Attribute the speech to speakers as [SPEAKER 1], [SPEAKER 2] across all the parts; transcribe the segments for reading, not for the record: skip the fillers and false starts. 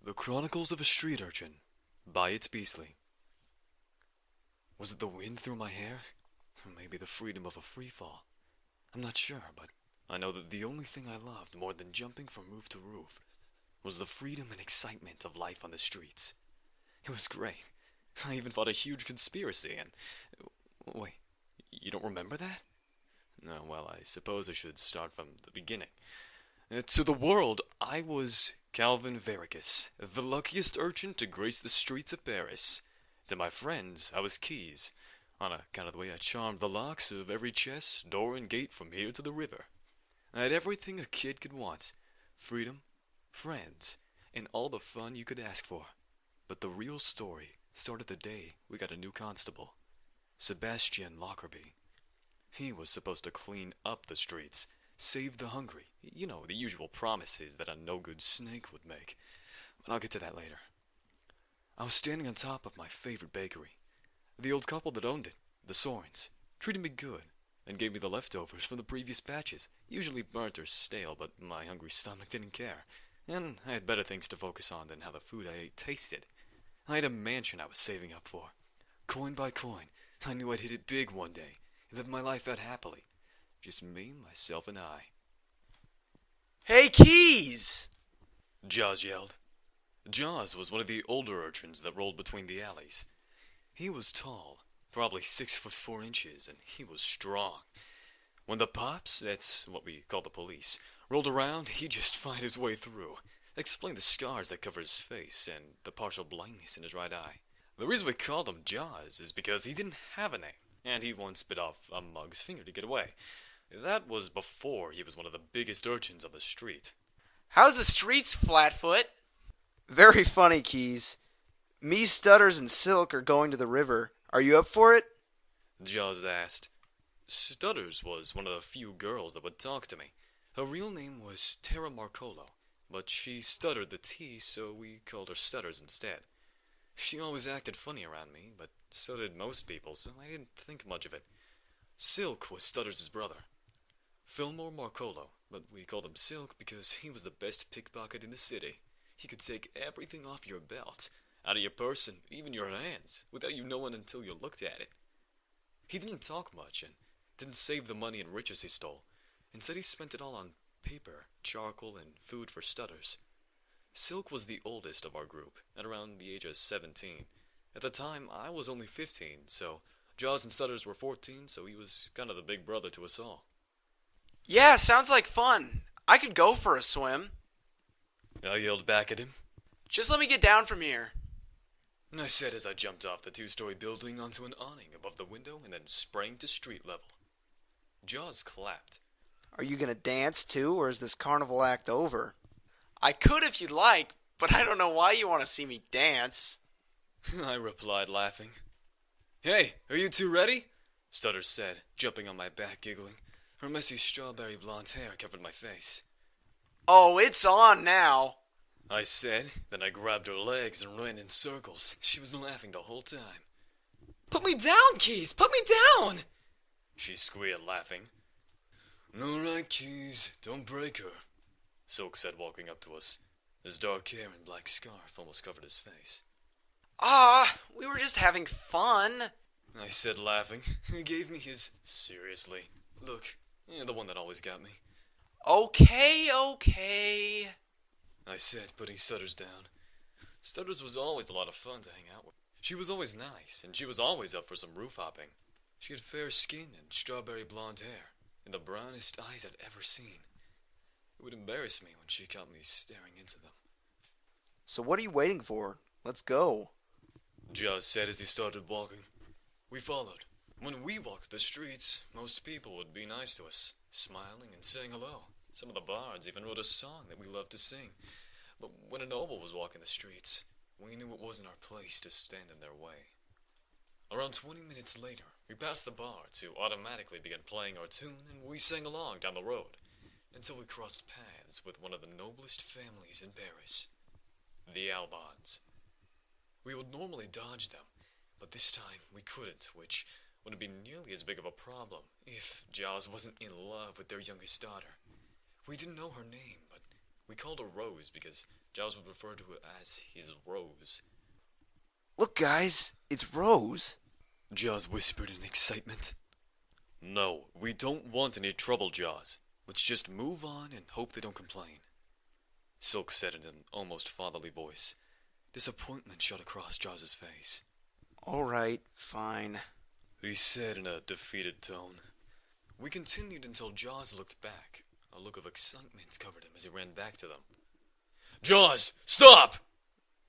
[SPEAKER 1] The Chronicles of a Street Urchin by It's Beastly. Was it the wind through my hair? Or maybe the freedom of a free fall? I'm not sure, but I know that the only thing I loved more than jumping from roof to roof was the freedom and excitement of life on the streets. It was great. I even fought a huge conspiracy and... Wait, you don't remember that? No, well, I suppose I should start from the beginning. To the world, I was Calvin Vericus, the luckiest urchin to grace the streets of Paris. To my friends, I was Keys, on account of the way I charmed the locks of every chest, door, and gate from here to the river. I had everything a kid could want. Freedom, friends, and all the fun you could ask for. But the real story started the day we got a new constable, Sebastian Lockerbie. He was supposed to clean up the streets, save the hungry. You know, the usual promises that a no-good snake would make. But I'll get to that later. I was standing on top of my favorite bakery. The old couple that owned it, the Sorens, treated me good and gave me the leftovers from the previous batches, usually burnt or stale, but my hungry stomach didn't care, and I had better things to focus on than how the food I ate tasted. I had a mansion I was saving up for. Coin by coin, I knew I'd hit it big one day, and live my life out happily. Just me, myself, and I.
[SPEAKER 2] Hey, Keys!
[SPEAKER 1] Jaws yelled. Jaws was one of the older urchins that rolled between the alleys. He was tall, probably 6'4", and he was strong. When the pops, that's what we call the police, rolled around, he'd just find his way through. Explain the scars that cover his face and the partial blindness in his right eye. The reason we called him Jaws is because he didn't have a name, and he once bit off a mug's finger to get away. That was before he was one of the biggest urchins on the street.
[SPEAKER 2] How's the streets, Flatfoot? Very funny, Keys. Me, Stutters, and Silk are going to the river. Are you up for it?
[SPEAKER 1] Jaws asked. Stutters was one of the few girls that would talk to me. Her real name was Tara Marcolo, but she stuttered the T, so we called her Stutters instead. She always acted funny around me, but so did most people, so I didn't think much of it. Silk was Stutters' brother, Fillmore Marcolo, but we called him Silk because he was the best pickpocket in the city. He could take everything off your belt, out of your purse, and even your hands, without you knowing until you looked at it. He didn't talk much, and didn't save the money and riches he stole. Instead, he spent it all on paper, charcoal, and food for Stutters. Silk was the oldest of our group, at around the age of 17. At the time, I was only 15, so Jaws and Stutters were 14, so he was kind of the big brother to us all.
[SPEAKER 2] Yeah, sounds like fun. I could go for a swim.
[SPEAKER 1] I yelled back at him.
[SPEAKER 2] Just let me get down from here.
[SPEAKER 1] I said as I jumped off the 2-story building onto an awning above the window and then sprang to street level. Jaws clapped.
[SPEAKER 2] Are you gonna dance too, or is this carnival act over? I could if you'd like, but I don't know why you want to see me dance.
[SPEAKER 1] I replied, laughing. Hey, are you two ready? Stutters said, jumping on my back, giggling. Her messy strawberry blonde hair covered my face.
[SPEAKER 2] Oh, it's on now.
[SPEAKER 1] I said, then I grabbed her legs and ran in circles. She was laughing the whole time. Put me down, Keys! Put me down! She squealed, laughing. All right, Keys, don't break her, Silk said, walking up to us. His dark hair and black scarf almost covered his face.
[SPEAKER 2] We were just having fun.
[SPEAKER 1] I said, laughing. He gave me his seriously look. Yeah, the one that always got me.
[SPEAKER 2] Okay.
[SPEAKER 1] I said, putting Stutters down. Stutters was always a lot of fun to hang out with. She was always nice, and she was always up for some roof hopping. She had fair skin and strawberry blonde hair, and the brownest eyes I'd ever seen. It would embarrass me when she caught me staring into them.
[SPEAKER 2] So what are you waiting for? Let's go.
[SPEAKER 1] Jaws said as he started walking. We followed. When we walked the streets, most people would be nice to us, smiling and saying hello. Some of the bards even wrote a song that we loved to sing. But when a noble was walking the streets, we knew it wasn't our place to stand in their way. Around 20 minutes later, we passed the bards, who automatically began playing our tune, and we sang along down the road, until we crossed paths with one of the noblest families in Paris, the Albans. We would normally dodge them, but this time we couldn't, which wouldn't be nearly as big of a problem if Jaws wasn't in love with their youngest daughter. We didn't know her name, but we called her Rose because Jaws would refer to it as his Rose.
[SPEAKER 2] Look, guys, it's Rose.
[SPEAKER 1] Jaws whispered in excitement. No, we don't want any trouble, Jaws. Let's just move on and hope they don't complain. Silk said in an almost fatherly voice. Disappointment shot across Jaws' face.
[SPEAKER 2] All right, fine.
[SPEAKER 1] He said in a defeated tone. We continued until Jaws looked back. A look of excitement covered him as he ran back to them. Jaws, stop!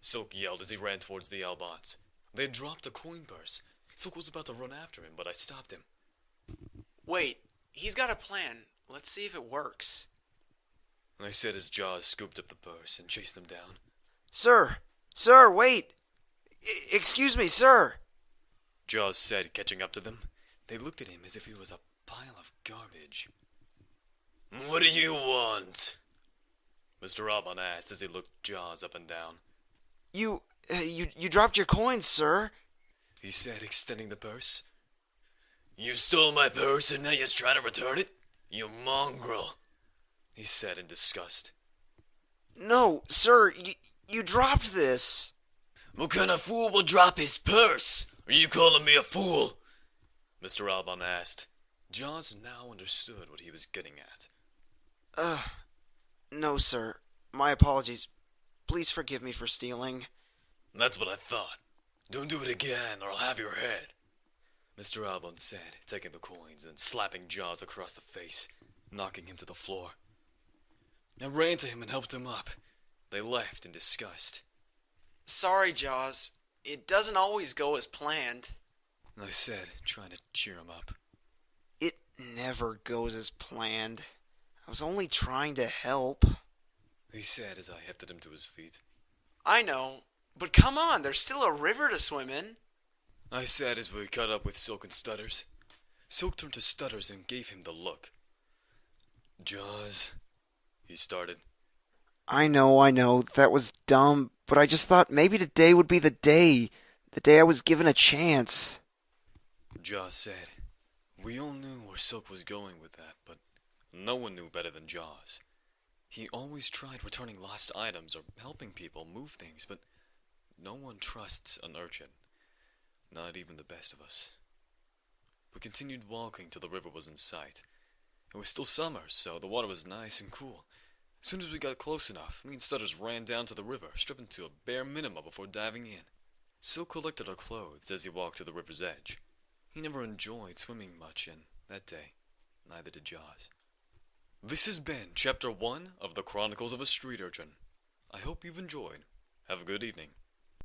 [SPEAKER 1] Silk yelled as he ran towards the Albots. They had dropped a coin purse. Silk was about to run after him, but I stopped him.
[SPEAKER 3] Wait, he's got a plan. Let's see if it works.
[SPEAKER 1] I said as Jaws scooped up the purse and chased them down.
[SPEAKER 2] Sir, wait. Excuse me, sir.
[SPEAKER 1] Jaws said, catching up to them. They looked at him as if he was a pile of garbage. What do you want? Mr. Alban asked as he looked Jaws up and down.
[SPEAKER 2] You dropped your coins, sir.
[SPEAKER 1] He said, extending the purse. You stole my purse and now you're trying to return it? You mongrel, he said in disgust.
[SPEAKER 2] No, sir, you dropped this.
[SPEAKER 1] What kind of fool will drop his purse? Are you calling me a fool? Mr. Alban asked. Jaws now understood what he was getting at.
[SPEAKER 2] No, sir. My apologies. Please forgive me for stealing.
[SPEAKER 1] That's what I thought. Don't do it again or I'll have your head. Mr. Alban said, taking the coins and slapping Jaws across the face, knocking him to the floor. I ran to him and helped him up. They left in disgust.
[SPEAKER 3] Sorry, Jaws. It doesn't always go as planned.
[SPEAKER 1] I said, trying to cheer him up.
[SPEAKER 2] It never goes as planned. I was only trying to help.
[SPEAKER 1] He said as I hefted him to his feet.
[SPEAKER 3] I know, but come on, there's still a river to swim in.
[SPEAKER 1] I said as we caught up with Silk and Stutters. Silk turned to Stutters and gave him the look. Jaws, he started.
[SPEAKER 2] I know, that was dumb, but I just thought maybe today would be the day I was given a chance.
[SPEAKER 1] Jaws said. We all knew where Silk was going with that, but no one knew better than Jaws. He always tried returning lost items or helping people move things, but no one trusts an urchin. Not even the best of us. We continued walking till the river was in sight. It was still summer, so the water was nice and cool. As soon as we got close enough, me and Stutters ran down to the river, stripping to a bare minimum before diving in. Silk collected our clothes as he walked to the river's edge. He never enjoyed swimming much, and that day, neither did Jaws. This has been Chapter 1 of the Chronicles of a Street Urchin. I hope you've enjoyed. Have a good evening.